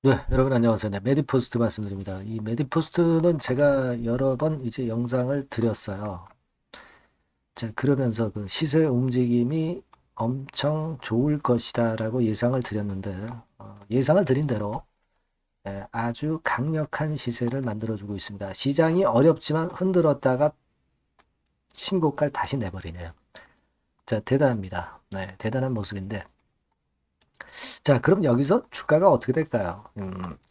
네, 여러분 안녕하세요. 네, 메디포스트 말씀드립니다. 이 메디포스트는 제가 여러 번 이제 영상을 드렸어요. 자, 그러면서 그 시세 움직임이 엄청 좋을 것이다라고 예상을 드렸는데, 예상을 드린 대로 아주 강력한 시세를 만들어주고 있습니다. 시장이 어렵지만 흔들었다가 신고가를 다시 내버리네요. 자, 대단합니다. 네, 대단한 모습인데. 자, 그럼 여기서 주가가 어떻게 될까요?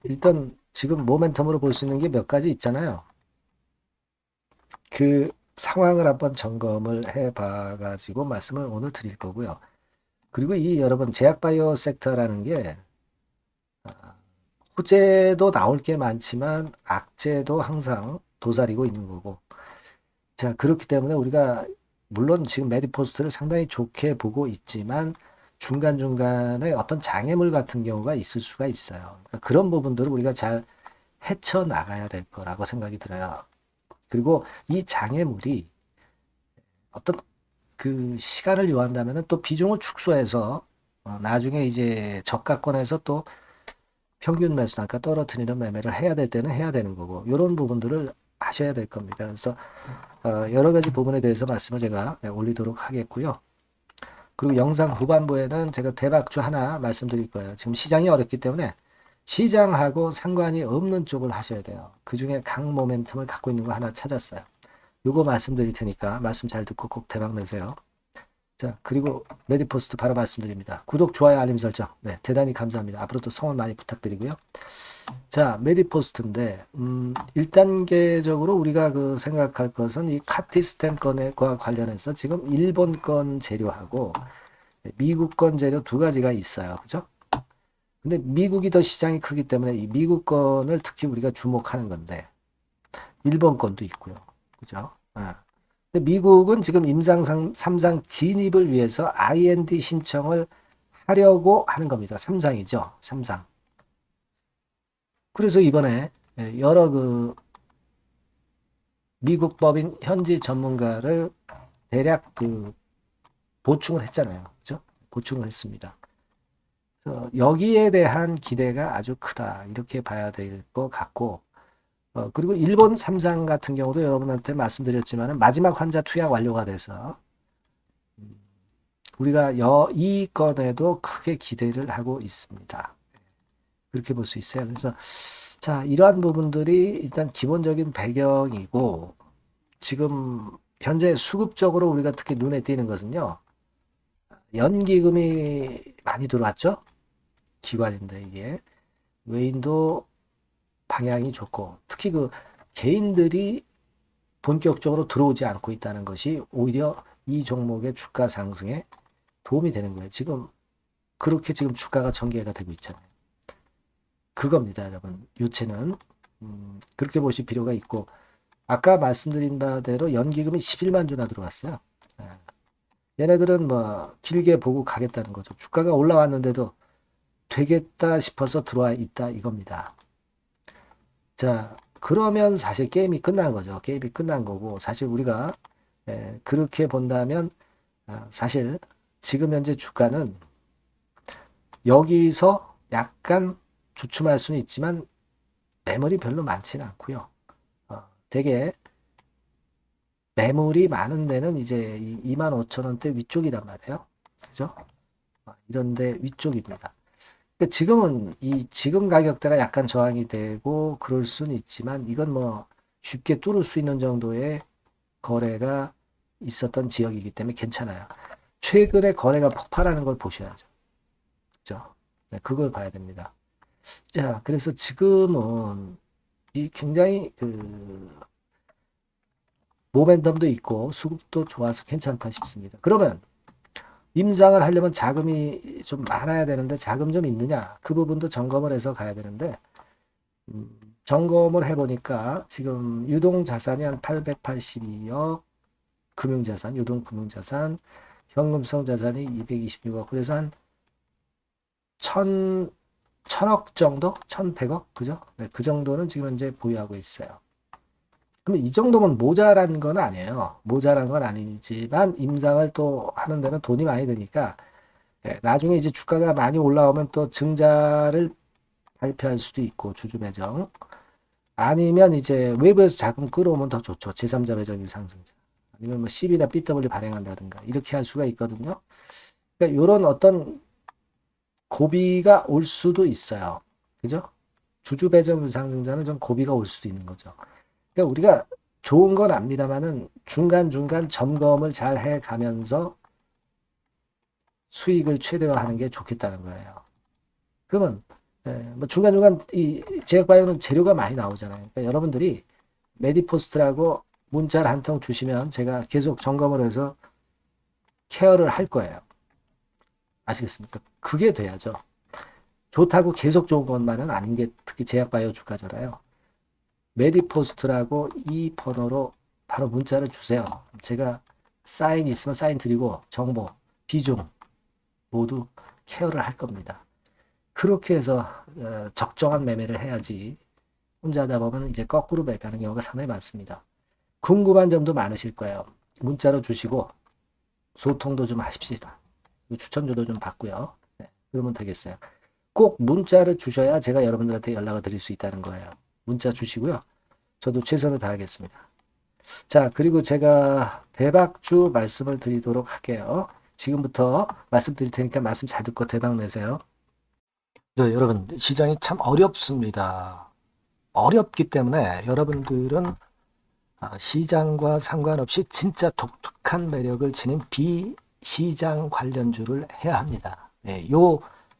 일단 지금 모멘텀으로 볼 수 있는 게 몇 가지 있잖아요. 그 상황을 한번 점검을 해봐 가지고 말씀을 오늘 드릴 거고요. 그리고 이 여러분 제약바이오 섹터라는 게 호재도 나올 게 많지만 악재도 항상 도사리고 있는 거고. 자, 그렇기 때문에 우리가 물론 지금 메디포스트를 상당히 좋게 보고 있지만 중간중간에 어떤 장애물 같은 경우가 있을 수가 있어요. 그러니까 그런 부분들을 우리가 잘 헤쳐나가야 될 거라고 생각이 들어요. 그리고 이 장애물이 어떤 그 시간을 요한다면은 또 비중을 축소해서 나중에 이제 저가권에서 또 평균 매수단가 떨어뜨리는 매매를 해야 될 때는 해야 되는 거고 이런 부분들을 하셔야 될 겁니다. 그래서 여러 가지 부분에 대해서 말씀을 제가 올리도록 하겠고요. 그리고 영상 후반부에는 제가 대박주 하나 말씀드릴 거예요. 지금 시장이 어렵기 때문에 시장하고 상관이 없는 쪽을 하셔야 돼요. 그 중에 강 모멘텀을 갖고 있는 거 하나 찾았어요. 요거 말씀드릴 테니까 말씀 잘 듣고 꼭 대박 내세요. 자, 그리고 메디포스트 바로 말씀드립니다. 구독, 좋아요, 알림 설정. 네, 대단히 감사합니다. 앞으로도 성원 많이 부탁드리고요. 자, 메디포스트인데, 1단계적으로 우리가 그 생각할 것은 이 카티스텐 건과 관련해서 지금 일본 건 재료하고 미국 건 재료 두 가지가 있어요. 그죠? 근데 미국이 더 시장이 크기 때문에 이 미국 건을 특히 우리가 주목하는 건데, 일본 건도 있고요. 그죠? 근데 미국은 지금 임상 3상 진입을 위해서 IND 신청을 하려고 하는 겁니다. 3상이죠. 3상. 그래서 이번에 여러 그 미국 법인 현지 전문가를 대략 그 보충을 했잖아요. 그죠? 보충을 했습니다. 그래서 여기에 대한 기대가 아주 크다. 이렇게 봐야 될 것 같고, 그리고 일본 3상 같은 경우도 여러분한테 말씀드렸지만 마지막 환자 투약 완료가 돼서 우리가 이 건에도 크게 기대를 하고 있습니다. 그렇게 볼 수 있어요. 그래서 자, 이러한 부분들이 일단 기본적인 배경이고 지금 현재 수급적으로 우리가 특히 눈에 띄는 것은요. 연기금이 많이 들어왔죠. 기관인데 이게 외인도 방향이 좋고 특히 그 개인들이 본격적으로 들어오지 않고 있다는 것이 오히려 이 종목의 주가 상승에 도움이 되는 거예요. 지금 그렇게 지금 주가가 전개가 되고 있잖아요. 그겁니다, 여러분. 요체는 그렇게 보실 필요가 있고 아까 말씀드린 바대로 연기금이 11만 주나 들어왔어요. 예. 얘네들은 뭐 길게 보고 가겠다는 거죠. 주가가 올라왔는데도 되겠다 싶어서 들어와 있다 이겁니다. 자, 그러면 사실 게임이 끝난 거죠. 게임이 끝난 거고 사실 우리가 그렇게 본다면 사실 지금 현재 주가는 여기서 약간 주춤할 수는 있지만 매물이 별로 많지는 않고요. 되게 매물이 많은 데는 이제 25,000원대 위쪽이란 말이에요. 그죠? 이런데 위쪽입니다. 그러니까 지금은 이 지금 가격대가 약간 저항이 되고 그럴 수는 있지만 이건 뭐 쉽게 뚫을 수 있는 정도의 거래가 있었던 지역이기 때문에 괜찮아요. 최근에 거래가 폭발하는 걸 보셔야죠. 그죠? 네, 그걸 봐야 됩니다. 자, 그래서 지금은 이 굉장히 그 모멘텀도 있고 수급도 좋아서 괜찮다 싶습니다. 그러면 임상을 하려면 자금이 좀 많아야 되는데 자금 좀 있느냐? 그 부분도 점검을 해서 가야 되는데 음, 점검을 해보니까 지금 유동 자산이 한 882억, 금융자산, 유동 금융자산, 현금성 자산이 226억, 그래서 한 1000억 정도? 1100억? 그죠? 네, 그 정도는 지금 현재 보유하고 있어요. 그럼 이 정도면 모자란 건 아니에요. 모자란 건 아니지만 임상을 또 하는 데는 돈이 많이 드니까 나중에 이제 주가가 많이 올라오면 또 증자를 발표할 수도 있고 주주 배정. 아니면 이제 외부에서 자금 끌어오면 더 좋죠. 제3자 배정률 상승자. 아니면 뭐 CB나 BW 발행한다든가 이렇게 할 수가 있거든요. 그러니까 이런 어떤 고비가 올 수도 있어요. 그죠? 주주 배정률 상승자는 좀 고비가 올 수도 있는 거죠. 그러니까 우리가 좋은 건 압니다만은 중간중간 점검을 잘 해가면서 수익을 최대화하는 게 좋겠다는 거예요. 그러면 뭐 중간중간 이 제약바이오는 재료가 많이 나오잖아요. 그러니까 여러분들이 메디포스트라고 문자를 한 통 주시면 제가 계속 점검을 해서 케어를 할 거예요. 아시겠습니까? 그게 돼야죠. 좋다고 계속 좋은 것만은 아닌 게 특히 제약바이오 주가잖아요. 메디포스트라고 이 번호로 바로 문자를 주세요. 제가 사인 있으면 사인 드리고 정보, 비중 모두 케어를 할 겁니다. 그렇게 해서 적정한 매매를 해야지 혼자 하다 보면 이제 거꾸로 매매하는 경우가 상당히 많습니다. 궁금한 점도 많으실 거예요. 문자로 주시고 소통도 좀 하십시다. 추천주도 좀 받고요. 네, 그러면 되겠어요. 꼭 문자를 주셔야 제가 여러분들한테 연락을 드릴 수 있다는 거예요. 문자 주시고요. 저도 최선을 다하겠습니다. 자, 그리고 제가 대박주 말씀을 드리도록 할게요. 지금부터 말씀드릴 테니까 말씀 잘 듣고 대박 내세요. 네, 여러분, 시장이 참 어렵습니다. 어렵기 때문에 여러분들은 시장과 상관없이 진짜 독특한 매력을 지닌 비시장 관련주를 해야 합니다. 네, 요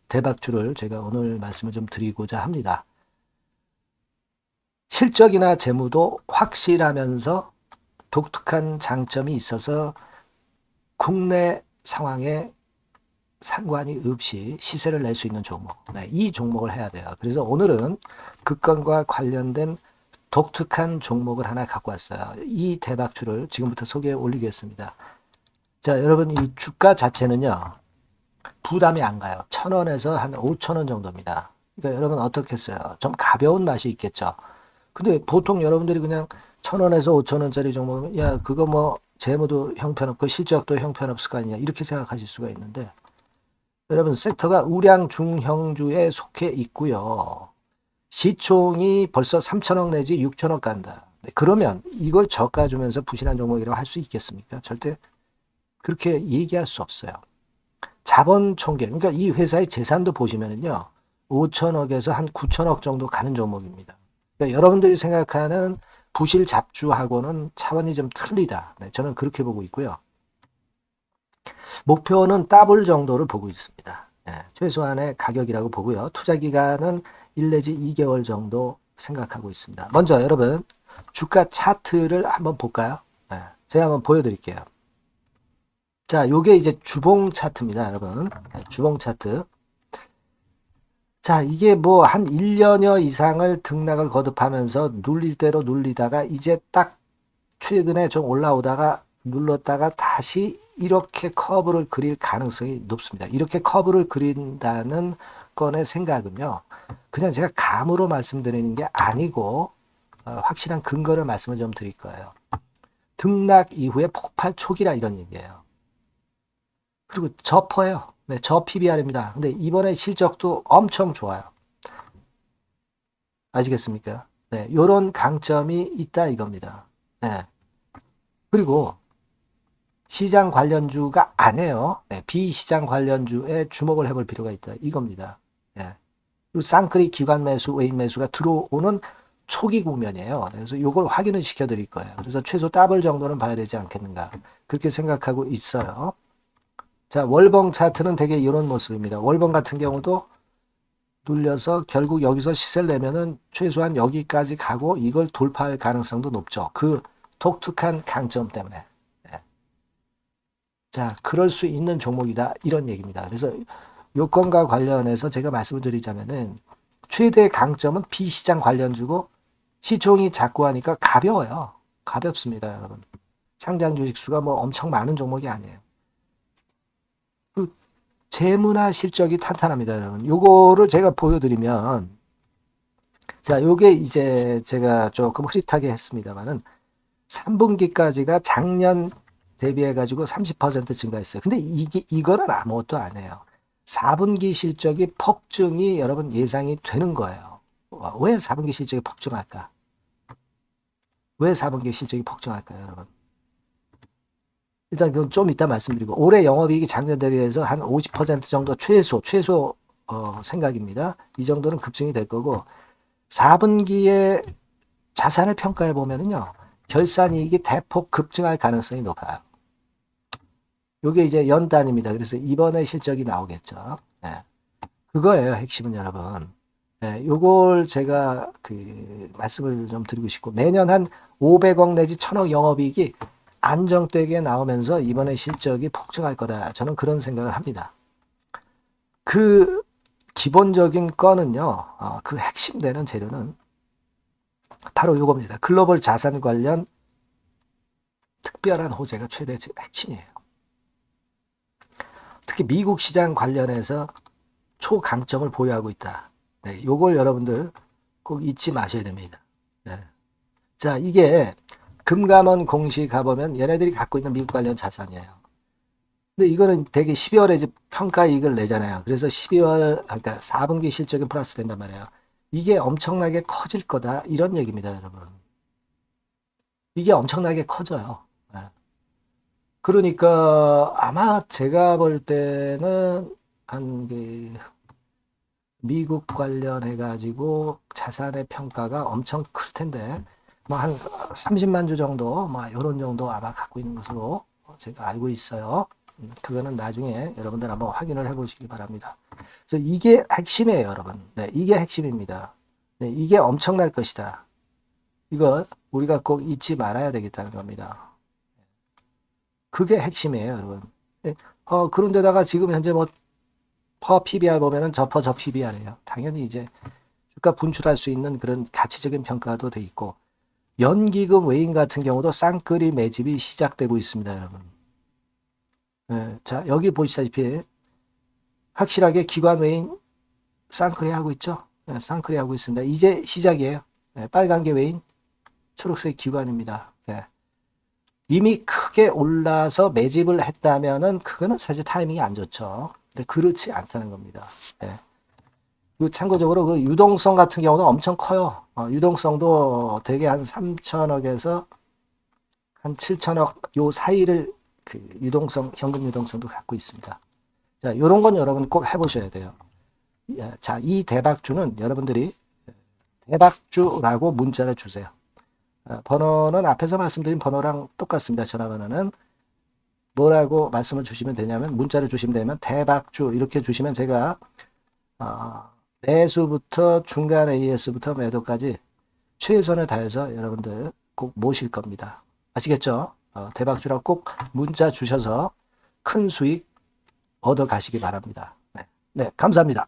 대박주를 제가 오늘 말씀을 좀 드리고자 합니다. 실적이나 재무도 확실하면서 독특한 장점이 있어서 국내 상황에 상관이 없이 시세를 낼 수 있는 종목. 네, 이 종목을 해야 돼요. 그래서 오늘은 그 건과 관련된 독특한 종목을 하나 갖고 왔어요. 이 대박주를 지금부터 소개해 올리겠습니다. 자, 여러분 이 주가 자체는요. 부담이 안 가요. 1,000원에서 한 5,000원 정도입니다. 그러니까 여러분 어떻겠어요? 좀 가벼운 맛이 있겠죠. 근데 보통 여러분들이 그냥 1,000원에서 5,000원짜리 종목이면 야 그거 뭐 재무도 형편없고 실적도 형편없을 거 아니냐 이렇게 생각하실 수가 있는데 여러분 섹터가 우량 중형주에 속해 있고요. 시총이 벌써 3천억 내지 6천억 간다. 그러면 이걸 저가 주면서 부실한 종목이라고 할 수 있겠습니까? 절대 그렇게 얘기할 수 없어요. 자본 총계, 그러니까 이 회사의 재산도 보시면은요, 5천억에서 한 9천억 정도 가는 종목입니다. 그러니까 여러분들이 생각하는 부실 잡주하고는 차원이 좀 틀리다. 네, 저는 그렇게 보고 있고요. 목표는 더블 정도를 보고 있습니다. 네, 최소한의 가격이라고 보고요. 투자 기간은 1 내지 2개월 정도 생각하고 있습니다. 먼저 여러분 주가 차트를 한번 볼까요? 네, 제가 한번 보여드릴게요. 자, 요게 이제 주봉 차트입니다, 여러분. 네, 주봉 차트. 자, 이게 뭐 한 1년여 이상을 등락을 거듭하면서 눌릴 대로 눌리다가 이제 딱 최근에 좀 올라오다가 눌렀다가 다시 이렇게 커브를 그릴 가능성이 높습니다. 이렇게 커브를 그린다는 건의 생각은요. 그냥 제가 감으로 말씀드리는 게 아니고 확실한 근거를 말씀을 좀 드릴 거예요. 등락 이후에 폭발 초기라 이런 얘기예요. 그리고 저퍼예요. 네, 저 PBR입니다. 근데 이번에 실적도 엄청 좋아요. 아시겠습니까? 네, 요런 강점이 있다 이겁니다. 네. 그리고 시장 관련주가 아니에요. 네, 비시장 관련주에 주목을 해볼 필요가 있다 이겁니다. 네. 그리고 쌍끌이 기관 매수, 외인 매수가 들어오는 초기 국면이에요. 그래서 이걸 확인을 시켜드릴 거예요. 그래서 최소 더블 정도는 봐야 되지 않겠는가 그렇게 생각하고 있어요. 자, 월봉 차트는 되게 이런 모습입니다. 월봉 같은 경우도 눌려서 결국 여기서 시세를 내면은 최소한 여기까지 가고 이걸 돌파할 가능성도 높죠. 그 독특한 강점 때문에. 네. 자, 그럴 수 있는 종목이다. 이런 얘기입니다. 그래서 요건과 관련해서 제가 말씀을 드리자면은 최대 강점은 비시장 관련주고 시총이 작고 하니까 가벼워요. 가볍습니다, 여러분. 상장 주식 수가 뭐 엄청 많은 종목이 아니에요. 그 재무나 실적이 탄탄합니다, 여러분. 요거를 제가 보여드리면, 자, 요게 이제 제가 조금 흐릿하게 했습니다만은 3분기까지가 작년 대비해가지고 30% 증가했어요. 근데 이거는 아무것도 안 해요. 4분기 실적이 폭증이 여러분 예상이 되는 거예요. 왜 4분기 실적이 폭증할까? 왜 4분기 실적이 폭증할까요, 여러분? 일단 그건 좀 이따 말씀드리고, 올해 영업이익이 작년 대비해서 한 50% 정도 최소 생각입니다. 이 정도는 급증이 될 거고, 4분기에 자산을 평가해 보면은요, 결산이익이 대폭 급증할 가능성이 높아요. 요게 이제 연단입니다. 그래서 이번에 실적이 나오겠죠. 네. 그거예요, 핵심은 여러분. 네, 요걸 제가 말씀을 좀 드리고 싶고, 매년 한 500억 내지 1000억 영업이익이 안정되게 나오면서 이번에 실적이 폭증할 거다. 저는 그런 생각을 합니다. 그 기본적인 거는요, 그 핵심 되는 재료는 바로 요겁니다. 글로벌 자산 관련 특별한 호재가 최대 핵심이에요. 특히 미국 시장 관련해서 초강점을 보유하고 있다. 네, 요걸 여러분들 꼭 잊지 마셔야 됩니다. 네. 자, 이게 금감원 공시 가보면 얘네들이 갖고 있는 미국 관련 자산이에요. 근데 이거는 되게 12월에 이제 평가이익을 내잖아요. 그래서 12월, 그러니까 4분기 실적이 플러스 된단 말이에요. 이게 엄청나게 커질 거다. 이런 얘기입니다, 여러분. 이게 엄청나게 커져요. 네. 그러니까 아마 제가 볼 때는 미국 관련해가지고 자산의 평가가 엄청 클 텐데, 뭐 한 30만 주 정도, 뭐 이런 정도 아마 갖고 있는 것으로 제가 알고 있어요. 그거는 나중에 여러분들 한번 확인을 해보시기 바랍니다. 그래서 이게 핵심이에요, 여러분. 네, 이게 핵심입니다. 네, 이게 엄청날 것이다. 이거 우리가 꼭 잊지 말아야 되겠다는 겁니다. 그게 핵심이에요, 여러분. 네, 그런데다가 지금 현재 뭐 퍼 PBR 보면은 저 PBR이에요. 당연히 이제 주가 분출할 수 있는 그런 가치적인 평가도 돼 있고, 연기금 외인 같은 경우도 쌍끌이 매집이 시작되고 있습니다, 여러분. 네, 자, 여기 보시다시피 확실하게 기관 외인 쌍끌이 하고 있죠. 네, 쌍끌이 하고 있습니다. 이제 시작이에요. 네, 빨간 게 외인, 초록색 기관입니다. 네. 이미 크게 올라서 매집을 했다면은 그거는 사실 타이밍이 안 좋죠. 근데 그렇지 않다는 겁니다. 네. 그리고 참고적으로 그 유동성 같은 경우는 엄청 커요. 유동성도 대개 한 3천억에서 한 7천억 요 사이를 유동성, 현금 유동성도 갖고 있습니다. 자, 요런 건 여러분 꼭 해보셔야 돼요. 자, 이 대박주는 여러분들이 대박주라고 문자를 주세요. 번호는 앞에서 말씀드린 번호랑 똑같습니다. 전화번호는 뭐라고 말씀을 주시면 되냐면, 문자를 주시면 되면 대박주 이렇게 주시면 제가 매수부터 중간 AS부터 매도까지 최선을 다해서 여러분들 꼭 모실 겁니다. 아시겠죠? 대박주라고 꼭 문자 주셔서 큰 수익 얻어 가시기 바랍니다. 네, 감사합니다.